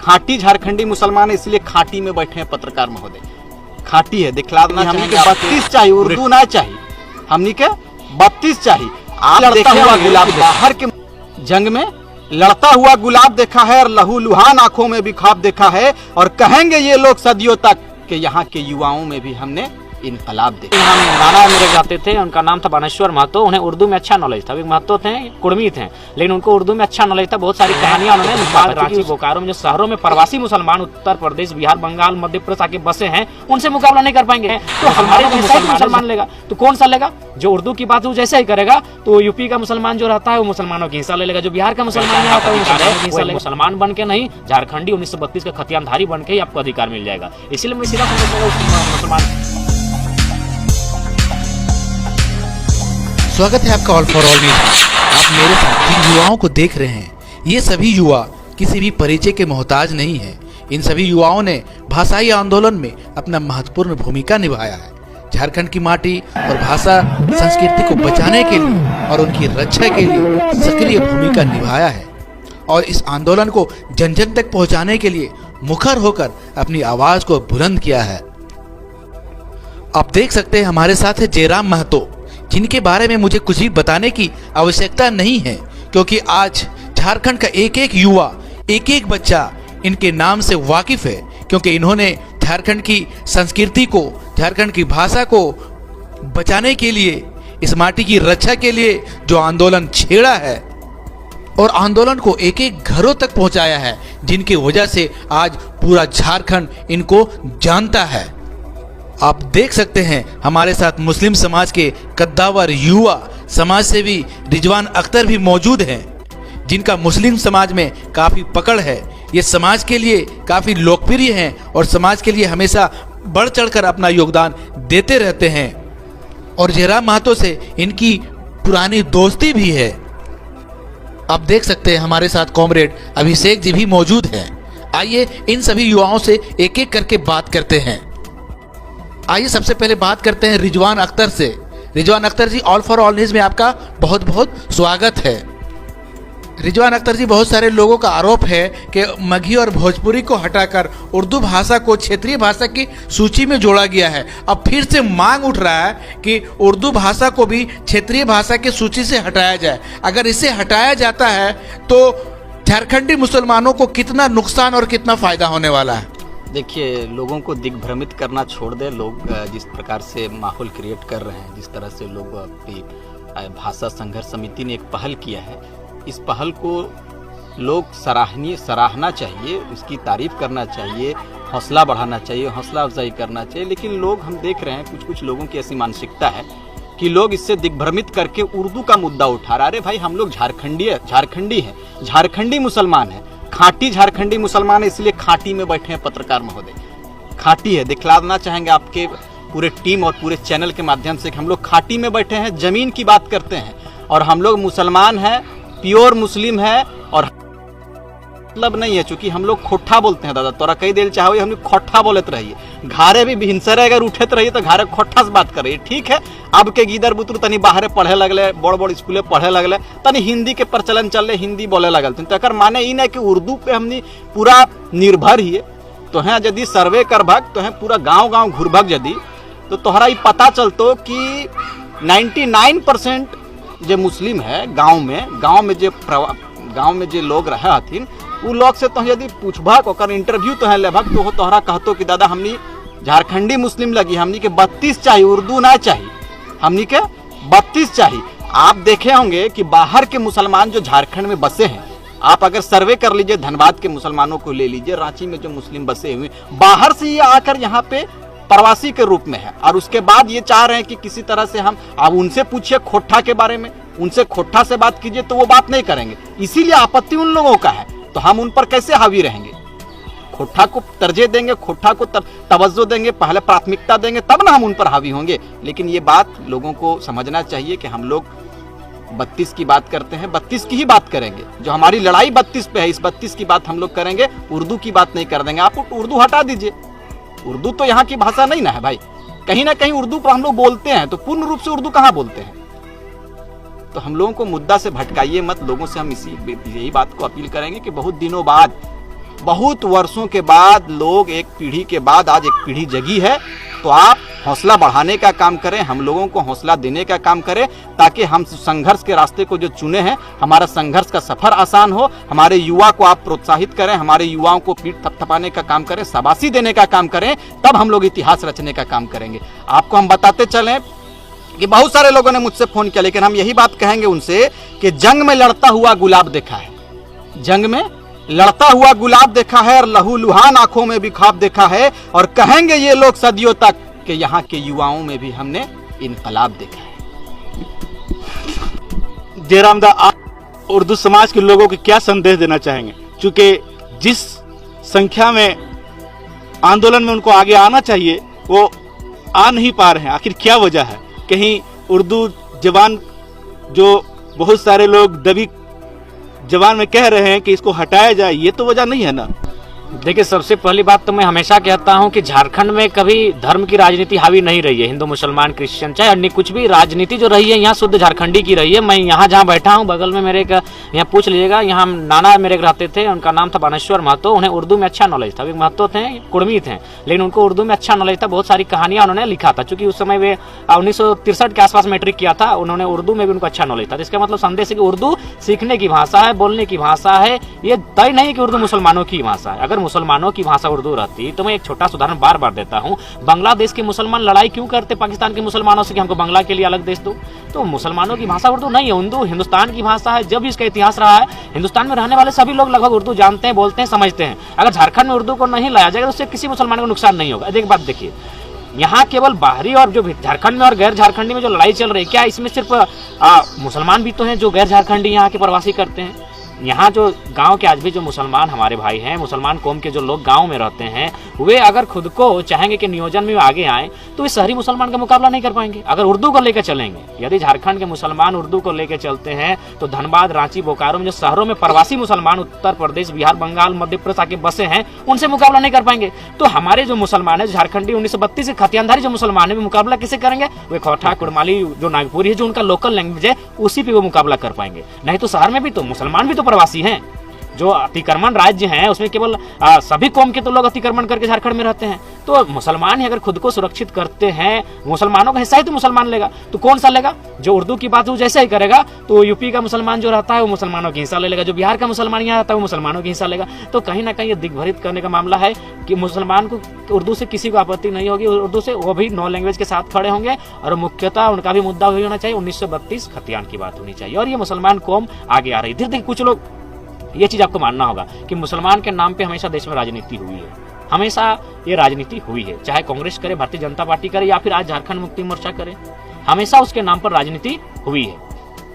खाटी झारखंडी मुसलमान है, इसलिए खाटी में बैठे हैं पत्रकार महोदय। खाटी है, दिखलाना चाहिए कि 32 चाहिए, उर्दू ना चाहिए, हमनी के 32 चाहिए। आप लड़ता हुआ गुलाब बाहर के जंग में लड़ता हुआ गुलाब देखा है और लहू लुहान आंखों में भी ख्वाब देखा है, और कहेंगे ये लोग सदियों तक कि यहाँ के युवाओं में भी हमने इनकलाब देखा। हम नाना मेरे जाते थे, उनका नाम था बानेश्वर महतो। उन्हें उर्दू में अच्छा नॉलेज था। महतो थे, कुर्मी थे, लेकिन उनको उर्दू में अच्छा नॉलेज था। बहुत सारी कहानियां उन्होंने रांची बोकारो में जो शहरों में प्रवासी मुसलमान उत्तर प्रदेश, बिहार, बंगाल, मध्य प्रदेश आके बसे हैं, उनसे मुकाबला नहीं कर पाएंगे। तो हमारे मुसलमान लेगा तो कौन सा लेगा? जो उर्दू की बात जैसे ही करेगा तो यूपी का मुसलमान जो रहता है वो मुसलमानों की हिस्सा ले लेगा, जो बिहार का मुसलमान आता है वो मुसलमान बन के नहीं, झारखंडी 1932 का खतियानधारी बन के ही आपको अधिकार मिल जाएगा। इसलिए मैं सीधा मुसलमान। स्वागत है आपका ऑल फॉर ऑल में। आप मेरे साथ जिन युवाओं को देख रहे हैं, ये सभी युवा किसी भी परिचय के मोहताज नहीं है। इन सभी युवाओं ने भाषाई आंदोलन में अपना महत्वपूर्ण भूमिका निभाया है। झारखंड की माटी और भाषा संस्कृति को बचाने के लिए और उनकी रक्षा के लिए सक्रिय भूमिका निभाया है, और इस आंदोलन को जन जन तक पहुंचाने के लिए मुखर होकर अपनी आवाज को बुलंद किया है। आप देख सकते हैं हमारे साथ है जयराम महतो, जिनके बारे में मुझे कुछ भी बताने की आवश्यकता नहीं है, क्योंकि आज झारखंड का एक एक युवा, एक एक बच्चा इनके नाम से वाकिफ है, क्योंकि इन्होंने झारखंड की संस्कृति को, झारखंड की भाषा को बचाने के लिए, इस माटी की रक्षा के लिए जो आंदोलन छेड़ा है और आंदोलन को एक एक घरों तक पहुंचाया है, जिनकी वजह से आज पूरा झारखंड इनको जानता है। आप देख सकते हैं हमारे साथ मुस्लिम समाज के कद्दावर युवा समाज सेवी रिजवान अख्तर भी मौजूद हैं, जिनका मुस्लिम समाज में काफ़ी पकड़ है। ये समाज के लिए काफ़ी लोकप्रिय हैं और समाज के लिए हमेशा बढ़ चढ़कर अपना योगदान देते रहते हैं, और जयराम महतो से इनकी पुरानी दोस्ती भी है। आप देख सकते हैं हमारे साथ कॉमरेड अभिषेक जी भी मौजूद हैं। आइए इन सभी युवाओं से एक एक करके बात करते हैं। आइए सबसे पहले बात करते हैं रिजवान अख्तर से। रिजवान अख्तर जी, ऑल फॉर ऑल न्यूज़ में आपका बहुत बहुत स्वागत है। रिजवान अख्तर जी, बहुत सारे लोगों का आरोप है कि मगही और भोजपुरी को हटाकर उर्दू भाषा को क्षेत्रीय भाषा की सूची में जोड़ा गया है। अब फिर से मांग उठ रहा है कि उर्दू भाषा को भी क्षेत्रीय भाषा की सूची से हटाया जाए। अगर इसे हटाया जाता है तो झारखंडी मुसलमानों को कितना नुकसान और कितना फायदा होने वाला है? देखिए, लोगों को दिग्भ्रमित करना छोड़ दे। लोग जिस प्रकार से माहौल क्रिएट कर रहे हैं, जिस तरह से लोग अपनी भाषा संघर्ष समिति ने एक पहल किया है, इस पहल को लोग सराहना चाहिए, उसकी तारीफ करना चाहिए, हौसला बढ़ाना चाहिए, हौसला अफजाई करना चाहिए। लेकिन लोग, हम देख रहे हैं कुछ लोगों की ऐसी मानसिकता है कि लोग इससे दिग्भ्रमित करके उर्दू का मुद्दा उठा रहा है। अरे भाई, हम लोग झारखंडी है, झारखंडी मुसलमान है, खाटी झारखंडी मुसलमान है, इसलिए खाटी में बैठे हैं पत्रकार महोदय। खाटी है, दिखलाना चाहेंगे आपके पूरे टीम और पूरे चैनल के माध्यम से कि हम लोग खाटी में बैठे हैं, जमीन की बात करते हैं, और हम लोग मुसलमान हैं, प्योर मुस्लिम है, और मतलब नहीं है, चूंकि हम लोग खोठा बोलते हैं। दादा तोरा कई दिल चाहो हम लोग खोठा बोलत रहिए, घारे भी हिंसरे अगर उठत रहिए तो घारे खोठा से बात करिए, ठीक है। अब के गीदर बुतरू तनी बाहरे पढ़े लगले, बड़ बड़ स्कूले पढ़े लगले, तनी हिंदी के प्रचलन चले, हिंदी बोले लगल। तो एकर माने ई नहीं कि उर्दू पे हमनी पूरा निर्भर ही तो हैं। यदि सर्वे कर भग तो हैं पूरा गाँव घूर भग, यदि तो तोहरा ये पता चलतो कि 99% जो मुस्लिम है गाँव में जो लोग रहे हथिन, उ लोग से तो यदि पूछभक, ओकर इंटरव्यू तो है लेभक, तो तोहरा कहतो कि दादा हमनी झारखंडी मुस्लिम लगी, हमनी के 32 चाहिए, उर्दू ना चाहिए, हमनी के 32 चाहिए। आप देखे होंगे कि बाहर के मुसलमान जो झारखंड में बसे हैं, आप अगर सर्वे कर लीजिए, धनबाद के मुसलमानों को ले लीजिए, रांची में जो मुस्लिम बसे हुए, बाहर से ये आकर यहाँ पे प्रवासी के रूप में है, और उसके बाद ये चाह रहे हैं कि किसी तरह से हम, आप उनसे पूछिए खोठा के बारे में, उनसे खोठा से बात कीजिए तो वो बात नहीं करेंगे। इसीलिए आपत्ति उन लोगों का है, तो हम उन पर कैसे हावी रहेंगे? खोठा को तरजीह देंगे, खोठा को तवज्जो देंगे, पहले प्राथमिकता देंगे, तब ना हम उन पर हावी होंगे। लेकिन ये बात लोगों को समझना चाहिए कि हम लोग 32 की बात करते हैं, 32 की ही बात करेंगे। जो हमारी लड़ाई 32 पे है, इस 32 की बात हम लोग करेंगे, उर्दू की बात नहीं कर देंगे। आप उर्दू हटा दीजिए, उर्दू तो यहाँ की भाषा नहीं ना है भाई। कहीं ना कहीं उर्दू पर हम लोग बोलते हैं, तो पूर्ण रूप से उर्दू कहाँ बोलते हैं? तो हम लोगों को मुद्दा से भटकाइए मत। लोगों से हम यही बात को अपील करेंगे कि बहुत दिनों बाद बहुत वर्षों के बाद लोग, एक पीढ़ी के बाद आज एक पीढ़ी जगी है, तो आप हौसला बढ़ाने का काम करें, हम लोगों को हौसला देने का काम करें, ताकि हम संघर्ष के रास्ते को जो चुने हैं, हमारा संघर्ष का सफर आसान हो। हमारे युवा को आप प्रोत्साहित करें, हमारे युवाओं को पीठ थपथपाने का काम करें, शाबाशी देने का काम करें, तब हम लोग इतिहास रचने का काम करेंगे। आपको हम बताते चलें कि बहुत सारे लोगों ने मुझसे फोन किया, लेकिन हम यही बात कहेंगे उनसे कि जंग में लड़ता हुआ गुलाब देखा है, जंग में लड़ता हुआ गुलाब देखा है और लहूलुहान आंखों में भी ख्वाब देखा है, और कहेंगे ये लोग सदियों तक कि यहाँ के युवाओं में भी हमने इनकलाब देखा है। जयराम दा, आप उर्दू समाज के लोगों को क्या संदेश देना चाहेंगे? क्योंकि जिस संख्या में आंदोलन में उनको आगे आना चाहिए वो आ नहीं पा रहे हैं, आखिर क्या वजह है? कहीं उर्दू जबान जो बहुत सारे लोग दबी जबान में कह रहे हैं कि इसको हटाया जाए, ये तो वजह नहीं है ना? देखिए, सबसे पहली बात तो मैं हमेशा कहता हूं कि झारखंड में कभी धर्म की राजनीति हावी नहीं रही है। हिंदू मुसलमान क्रिश्चियन चाहे अन्य कुछ भी राजनीति जो रही है यहाँ शुद्ध झारखंडी की रही है। मैं यहाँ जहाँ बैठा हूँ बगल में मेरे यहाँ पूछ लीजिएगा, यहाँ नाना मेरे रहते थे, उनका नाम था बानेश्वर महतो। उन्हें उर्दू में अच्छा नॉलेज था। वे महतो थे, कुर्मी थे, लेकिन उनको उर्दू में अच्छा नॉलेज था। बहुत सारी कहानियां उन्होंने लिखा था, चूंकि उस समय वे 1963 के आसपास मैट्रिक किया था। उन्होंने उर्दू में भी उनको अच्छा नॉलेज था। तो इसका मतलब संदेश है कि उर्दू सीखने की भाषा है, बोलने की भाषा है। ये तय नहीं कि उर्दू मुसलमानों की भाषा है। अगर मुसलमानों की भाषा उर्दू रहती तो मैं एक छोटा उदाहरण बार बार देता हूं। बांग्लादेश के मुसलमान लड़ाई क्यों करते पाकिस्तान के मुसलमानों से कि हमको बांग्ला के लिए अलग देश दो? तो मुसलमानों की भाषा उर्दू नहीं है, उर्दू हिंदुस्तान की भाषा है। जब इसका इतिहास रहा है, हिंदुस्तान में रहने वाले सभी लोग लगभग उर्दू जानते हैं, बोलते हैं, समझते हैं। अगर झारखंड में उर्दू को नहीं लाया जाएगा तो उससे किसी मुसलमान को नुकसान नहीं होगा। एक बात देखिए, यहाँ केवल बाहरी और जो झारखंड में और गैर झारखंडी में जो लड़ाई चल रही है, क्या इसमें सिर्फ मुसलमान भी तो हैं जो गैर झारखंडी यहाँ के प्रवासी करते हैं? यहाँ जो गांव के आज भी जो मुसलमान हमारे भाई हैं, मुसलमान कौम के जो लोग गांव में रहते हैं, वे अगर खुद को चाहेंगे कि नियोजन में आगे आए तो वे शहरी मुसलमान का मुकाबला नहीं कर पाएंगे। अगर उर्दू को लेकर चलेंगे, यदि झारखंड के मुसलमान उर्दू को लेकर चलते हैं तो धनबाद, रांची, बोकारो में जो शहरों में प्रवासी मुसलमान उत्तर प्रदेश, बिहार, बंगाल, मध्य प्रदेश आके बसे हैं, उनसे मुकाबला नहीं कर पाएंगे। तो हमारे जो मुसलमान है, झारखंडी 1932 से खतियानधारी जो मुसलमान है, वे मुकाबला किसे करेंगे? वे खोटा, कुड़माली, जो नागपुरी है, जो उनका लोकल लैंग्वेज है, उसी पे वो मुकाबला कर पाएंगे। नहीं तो शहर में भी तो मुसलमान भी तो प्रवासी हैं। जो अतिक्रमण राज्य हैं उसमें केवल सभी कौम के तो लोग अतिक्रमण करके झारखंड में रहते हैं। तो मुसलमान ही अगर खुद को सुरक्षित करते हैं, मुसलमानों का हिस्सा ही तो मुसलमान लेगा, तो कौन सा लेगा? जो उर्दू की बात वो जैसे ही करेगा तो यूपी का मुसलमान जो रहता है वो मुसलमानों की हिस्सा ले लेगा, जो बिहार का मुसलमान यहाँ रहता है वो मुसलमानों की हिस्सा लेगा। तो कहीं ना कहीं ये दिग्भ्रमित करने का मामला है कि मुसलमान को उर्दू से किसी को आपत्ति नहीं होगी, उर्दू से वो भी नॉ लैंग्वेज के साथ खड़े होंगे, और मुख्यतः उनका भी मुद्दा वही होना चाहिए, 1932 खतियान की बात होनी चाहिए। और ये मुसलमान कौम आगे आ रही। धीरे धीरे कुछ लोग, ये चीज आपको मानना होगा कि मुसलमान के नाम पे हमेशा देश में राजनीति हुई है, हमेशा ये राजनीति हुई है, चाहे कांग्रेस करे, भारतीय जनता पार्टी करे, या फिर आज झारखंड मुक्ति मोर्चा करे, हमेशा उसके नाम पर राजनीति हुई है।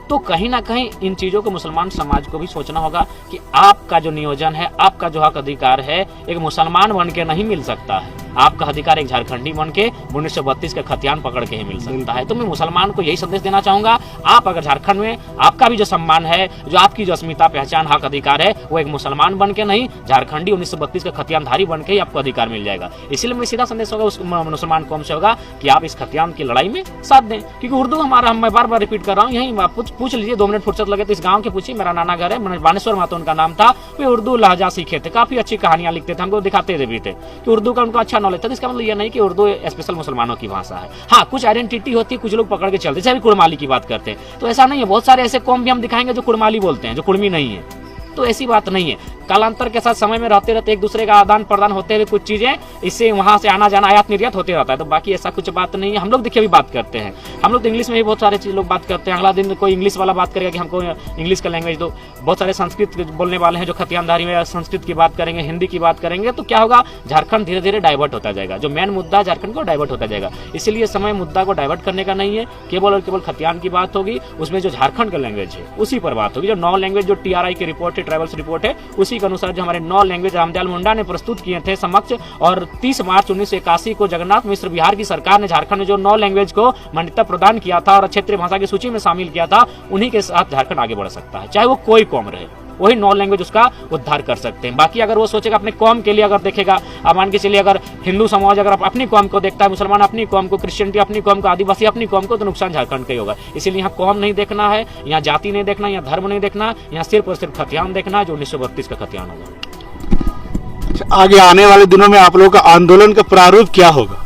तो कहीं ना कहीं इन चीजों को मुसलमान समाज को भी सोचना होगा कि आपका जो नियोजन है, आपका जो हक अधिकार है, एक मुसलमान बन के नहीं मिल सकता है। आपका अधिकार एक झारखंडी बन के 1932 का खतियान पकड़ के ही मिल सकता है। तो मैं मुसलमान को यही संदेश देना चाहूंगा, आप अगर झारखंड में आपका भी जो सम्मान है, जो आपकी जो अस्मिता, पहचान, हक अधिकार है, वो एक मुसलमान बन के नहीं, झारखंडी 1932 का खतियानधारी बन के ही आपको अधिकार मिल जाएगा। इसलिए मैं सीधा संदेश होगा उस मुसलमान कौम से होगा कि आप इस खतियान की लड़ाई में साथ दें। क्योंकि उर्दू हमारा, मैं बार बार रिपीट कर रहा हूँ, यही पूछ लीजिए, 2 मिनट फुर्सत लगे तो इस गांव के पूछिए, मेरा नाना घर है, बानेश्वर महतो उनका नाम था। वे उर्दू लहजा सीखे थे, काफी अच्छी कहानियां लिखते थे, हमको दिखाते भी थे कि उर्दू का उनको अच्छा नॉलेज था। इसका मतलब यह नहीं कि उर्दू स्पेशल मुसलमानों की भाषा है। हाँ, कुछ आइडेंटिटी होती है, कुछ लोग पकड़ के चलते, जैसे कुड़माली की बात करते हैं, तो ऐसा नहीं है। बहुत सारे ऐसे कौम भी हम दिखाएंगे जो कुड़माली बोलते हैं, जो कुड़मी नहीं है। तो ऐसी बात नहीं है। कालांतर के साथ समय में रहते रहते एक दूसरे का आदान प्रदान होते हुए कुछ चीजें इससे वहां से आना जाना, आयात निर्यात होते रहता है। तो बाकी ऐसा कुछ बात नहीं है। हम लोग देखिए अभी बात करते हैं, हम लोग तो इंग्लिश में भी बहुत सारे चीज लोग बात करते हैं। अगला दिन कोई इंग्लिश वाला बात करेगा कि हमको इंग्लिश का लैंग्वेज दो। बहुत सारे संस्कृत बोलने वाले हैं जो खतियानधारी में संस्कृत की बात करेंगे, हिंदी की बात करेंगे। तो क्या होगा, झारखंड धीरे धीरे डाइवर्ट होता जाएगा। जो मेन मुद्दा झारखंड को डाइवर्ट होता जाएगा। इसीलिए समय मुद्दा को डाइवर्ट करने का नहीं है, केवल और केवल खतियान की बात होगी। उसमें जो झारखंड का लैंग्वेज है उसी पर बात होगी। जो 9 लैंग्वेज, जो TRI की रिपोर्ट है, ट्राइबल्स रिपोर्ट है, उसी के अनुसार जो हमारे 9 लैंग्वेज रामदयाल मुंडा ने प्रस्तुत किए थे समक्ष। और 30 मार्च 1981 को जगन्नाथ मिश्र बिहार की सरकार ने झारखंड में जो 9 लैंग्वेज को मान्यता प्रदान किया था और क्षेत्रीय भाषा की सूची में शामिल किया था, उन्हीं के साथ झारखंड आगे बढ़ सकता है। चाहे वो कोई कौम रहे, वही 9 लैंग्वेज उसका उद्धार कर सकते हैं। बाकी अगर वो सोचेगा अपने कौम के लिए, अगर देखेगा, अब मान के चलिए अगर हिंदू समाज अगर अपनी कौम को देखता है, मुसलमान अपनी कौम को, क्रिश्चियनिटी अपनी कौम को, आदिवासी अपनी कौम को, तो नुकसान झारखंड का ही होगा। इसीलिए यहाँ कौम नहीं देखना है, यहाँ जाति नहीं देखना, यहाँ धर्म नहीं देखना, यहाँ सिर्फ और सिर्फ खतियान देखना है, जो 1932 का खतियान होगा। आगे आने वाले दिनों में आप लोगों का आंदोलन का प्रारूप क्या होगा?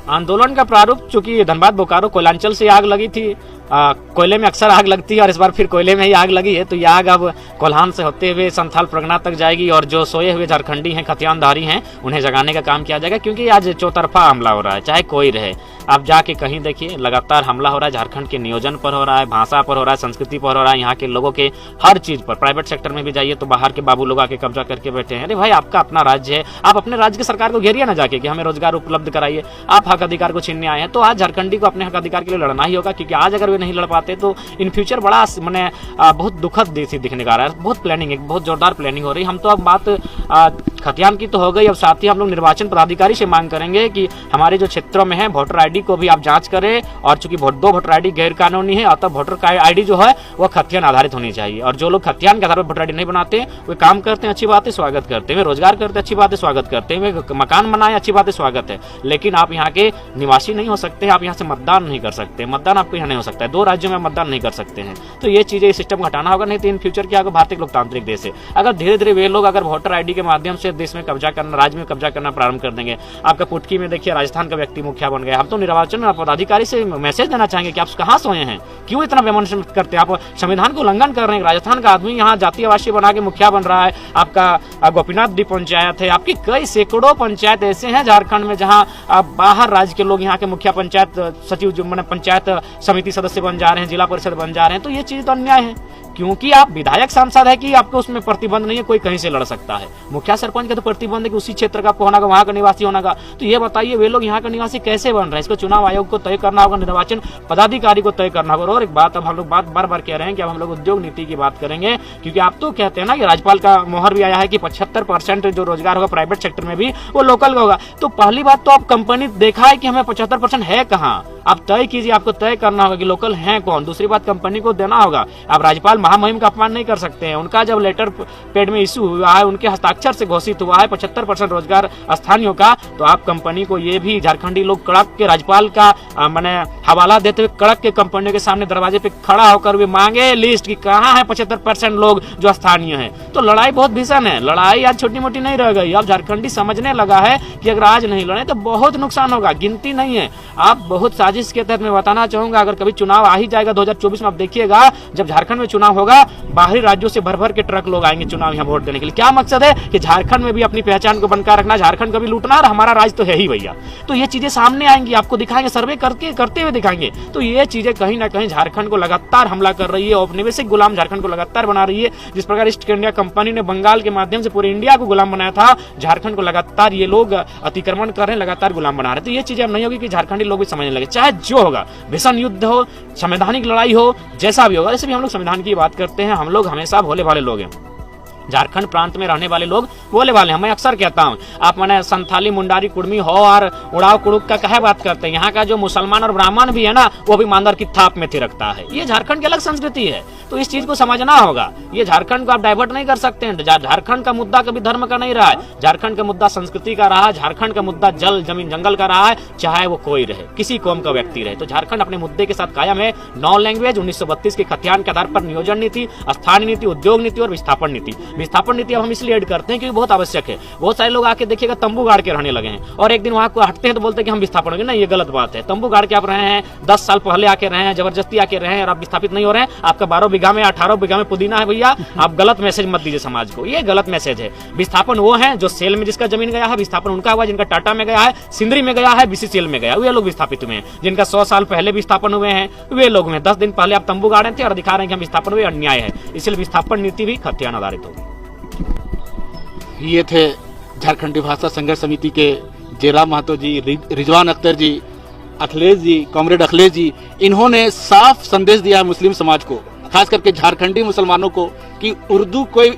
आंदोलन का प्रारूप, चूंकि धनबाद बोकारो कोयलांचल से आग लगी थी, कोयले में अक्सर आग लगती है और इस बार फिर कोयले में ही आग लगी है, तो ये आग अब कोल्हान से होते हुए संथाल परगना तक जाएगी और जो सोए हुए झारखंडी हैं, खतियानधारी हैं, उन्हें जगाने का काम किया जाएगा। क्योंकि आज चौतरफा हमला हो रहा है, चाहे कोई रहे, आप जाके कहीं देखिए लगातार हमला हो रहा है। झारखंड के नियोजन पर हो रहा है, भाषा पर हो रहा है, संस्कृति पर हो रहा है, यहाँ के लोगों के हर चीज पर। प्राइवेट सेक्टर में भी जाइए तो बाहर के बाबू लोग आके कब्जा करके बैठे हैं। अरे भाई, आपका अपना राज्य है, आप अपने राज्य की सरकार को घेरिए ना जाके कि हमें रोजगार उपलब्ध कराइए। आप हक अधिकार को छीनने आए हैं, तो आज झारखंडी को अपने हक अधिकार के लिए लड़ना ही होगा। क्योंकि आज अगर वे नहीं लड़ पाते तो इन फ्यूचर बड़ा मैंने बहुत दुखद दिखने का रहा है। बहुत प्लानिंग, एक बहुत जोरदार प्लानिंग हो रही है। हम तो अब बात खतियान की तो हो गई, अब साथ ही हम लोग निर्वाचन पदाधिकारी से मांग करेंगे कि हमारे जो क्षेत्रों में है वोटर आईडी को भी आप जांच करें। और चूंकि दो वोटर आईडी गैर कानूनी है, अतः वोटर आईडी जो है वो खतियान आधारित होनी चाहिए। और जो लोग खतियान के आधार पर वोटर आईडी नहीं बनाते, वे काम करते हैं, अच्छी बात है, स्वागत करते हैं। वे रोजगार करते हैं, अच्छी बात है, स्वागत करते हैं। वे मकान बनाए, अच्छी बात है, स्वागत है। लेकिन आप यहाँ के निवासी नहीं हो सकते, आप यहाँ से मतदान नहीं कर सकते। मतदान आपको यहाँ नहीं हो सकता है, 2 राज्यों में मतदान नहीं कर सकते हैं। तो ये चीजें, सिस्टम हटाना होगा, नहीं तो इन फ्यूचर क्या होगा, भारतीय लोकतांत्रिक देश है। अगर धीरे धीरे वे लोग अगर वोटर आईडी के माध्यम से देश में कब्जा करना, राज्य में कब्जा करना प्रारंभ कर देंगे। आपका पुटकी में देखिए राजस्थान का व्यक्ति मुखिया बन गया। हम तो निर्वाचन पदाधिकारी से मैसेज देना चाहेंगे कि आप कहाँ सोए हैं, क्यों इतना विमर्शन करते हैं, आप संविधान को उल्लंघन कर रहे हैं। राजस्थान का आदमी यहाँ जातीय आवासीय बना के मुखिया बन रहा है। आपका गोपीनाथ दी पंचायत है, आपकी कई सैकड़ों पंचायत ऐसे हैं झारखंड में जहाँ बाहर राज्य के लोग यहाँ के मुखिया, पंचायत सचिव, जो मैंने पंचायत समिति सदस्य बन जा रहे हैं, जिला परिषद बन जा रहे हैं। तो ये चीज तो अन्याय है। क्योंकि आप विधायक सांसद है कि आपको उसमें प्रतिबंध नहीं है, कोई कहीं से लड़ सकता है। मुखिया सरपंच का तो प्रतिबंध है कि उसी क्षेत्र का आपको होना, वहां का निवासी होना का। तो ये बताइए वे लोग यहाँ का निवासी कैसे बन रहे हैं? इसको चुनाव आयोग को तय करना होगा, निर्वाचन पदाधिकारी को तय करना होगा। और एक बात अब हम लोग बार बार कह रहे हैं कि अब हम लोग उद्योग नीति की बात करेंगे। क्योंकि आप तो कहते हैं ना कि राज्यपाल का मोहर भी आया है कि 75% जो रोजगार होगा प्राइवेट सेक्टर में भी वो लोकल का होगा। तो पहली बात तो आप कंपनी देखा है कि हमें 75% है कहाँ, आप तय कीजिए। आपको तय करना होगा कि लोकल है कौन। दूसरी बात, कंपनी को देना होगा। आप राज्यपाल महामहिम का अपमान नहीं कर सकते हैं। उनका जब लेटर पेड में इशू हुआ है, उनके हस्ताक्षर से घोषित हुआ है 75% रोजगार स्थानीयों का, तो आप कंपनी को ये भी, झारखंडी लोग कड़क के राज्यपाल का मैंने हवाला देते हुए कड़क के कंपनियों के सामने दरवाजे पे खड़ा होकर वे मांगे लिस्ट कि कहाँ है 75% लोग जो स्थानीय हैं। तो लड़ाई बहुत भीषण है। लड़ाई आज छोटी मोटी नहीं रह गई। अब झारखंडी समझने लगा है कि अगर आज नहीं लड़े तो बहुत नुकसान होगा, गिनती नहीं है। आप बहुत साजिश के तहत मैं बताना चाहूंगा, अगर कभी चुनाव आ ही जाएगा 2024 में, आप देखिएगा जब झारखंड में चुनाव होगा, बाहरी राज्यों से भर भर के ट्रक लोग आएंगे चुनाव यहाँ वोट देने के लिए। क्या मकसद है कि झारखंड में भी अपनी पहचान को बनकर रखना, झारखंड को भी लूटना, और हमारा राज्य तो है ही भैया। तो ये चीजें सामने आएंगी, आपको दिखाएंगे, सर्वे करते हुए दिखाएंगे। तो ये चीजें कहीं ना कहीं झारखंड को लगातार हमला कर रही है। औपनिवेशिक गुलाम झारखंड को लगातार बना रही है। जिस प्रकार ईस्ट इंडिया कंपनी ने बंगाल के माध्यम से पूरे इंडिया को गुलाम बनाया था, झारखंड को लगातार ये लोग अतिक्रमण कर रहे हैं, लगातार गुलाम बना रहे हैं। तो ये चीजें अब नहीं होगी कि झारखंडी लोग भी समझने लगे। चाहे जो होगा, भीषण युद्ध हो, संवैधानिक लड़ाई हो, जैसा भी होगा। जैसे भी हम लोग संविधान की बात करते हैं, हम लोग हमेशा भोले भाले लोग हैं। झारखंड प्रांत में रहने वाले लोग बोले वाले हैं। मैं अक्सर कहता हूँ, आप मैंने संथाली, मुंडारी, कुर्मी हो और उड़ाव कुड़ुक का कहे बात करते हैं। यहाँ का जो मुसलमान और ब्राह्मण भी है ना, वो भी मांदर की थाप में थिरकता है। ये झारखंड की अलग संस्कृति है, तो इस चीज को समझना होगा। ये झारखंड को आप डाइवर्ट नहीं कर सकते हैं। झारखंड का मुद्दा कभी धर्म का नहीं रहा है, झारखंड का मुद्दा संस्कृति का रहा है, झारखंड का मुद्दा जल, जमीन, जंगल का रहा है, चाहे वो कोई रहे, किसी कौम का व्यक्ति रहे। तो झारखंड अपने मुद्दे के साथ कायम है। 9 लैंग्वेज, 1932 के खतियान के आधार पर नियोजन नीति, स्थानीय नीति, उद्योग नीति और विस्थापन नीति। विस्थापन नीति अब हम इसलिए ऐड करते हैं क्योंकि बहुत आवश्यक है। बहुत सारे लोग आके देखिएगा तंबू गाड़ के रहने लगे हैं, और एक दिन वहां को हटते हैं तो बोलते हैं कि हम विस्थापन होंगे। नहीं, ये गलत बात है। तंबू गाड़ के आप रहे हैं, 10 साल पहले आके रहे हैं, जबरदस्ती आके रहे हैं, और आप विस्थापित नहीं हो रहे हैं। आपका 12 बीघा में 18 बीघा में पुदीना है भैया, आप गलत मैसेज मत दीजिए समाज को। ये गलत मैसेज है। विस्थापन वो है जो सेल में जिसका जमीन गया है, विस्थापन उनका हुआ जिनका टाटा में गया है, सिंदरी में गया है, बीसीसीएल में गया, वे लोग विस्थापित हुए हैं। जिनका 100 साल पहले विस्थापन हुए हैं, वे लोग हुए। 10 दिन पहले आप तंबू गाड़े थे और दिखा रहे हैं कि हम विस्थापन हुए, अन्याय है। इसलिए विस्थापन नीति भी खतियान आधारित होगी। ये थे झारखंडी भाषा संघर्ष समिति के जयराम महतो जी, रिजवान अख्तर जी, अखिलेश जी, कॉमरेड अखिलेश जी। इन्होंने साफ संदेश दिया है मुस्लिम समाज को, खास करके झारखंडी मुसलमानों को, कि उर्दू कोई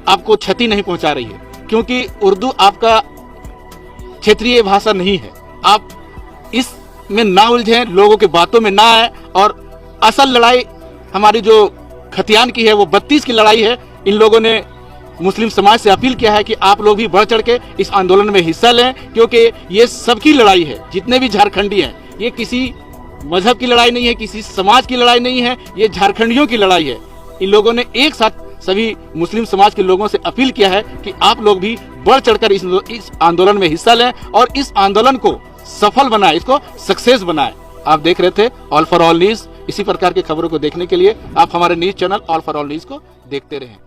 आपको क्षति नहीं पहुंचा रही है, क्योंकि उर्दू आपका क्षेत्रीय भाषा नहीं है। आप इसमें ना उलझें, लोगों के बातों में ना आए, और असल लड़ाई हमारी जो खतियान की है वो 32 की लड़ाई है। इन लोगों ने मुस्लिम समाज से अपील किया है कि आप लोग भी बढ़ चढ़ के इस आंदोलन में हिस्सा लें, क्योंकि ये सबकी लड़ाई है। जितने भी झारखंडी हैं, ये किसी मजहब की लड़ाई नहीं है, किसी समाज की लड़ाई नहीं है, ये झारखंडियों की लड़ाई है। इन लोगों ने एक साथ सभी मुस्लिम समाज के लोगों से अपील किया है कि आप लोग भी बढ़ चढ़कर इस आंदोलन में हिस्सा लें और इस आंदोलन को सफल बनाए, इसको सक्सेस बनाए। आप देख रहे थे ऑल फॉर ऑल न्यूज। इसी प्रकार की खबरों को देखने के लिए आप हमारे news channel all for all news को देखते रहें।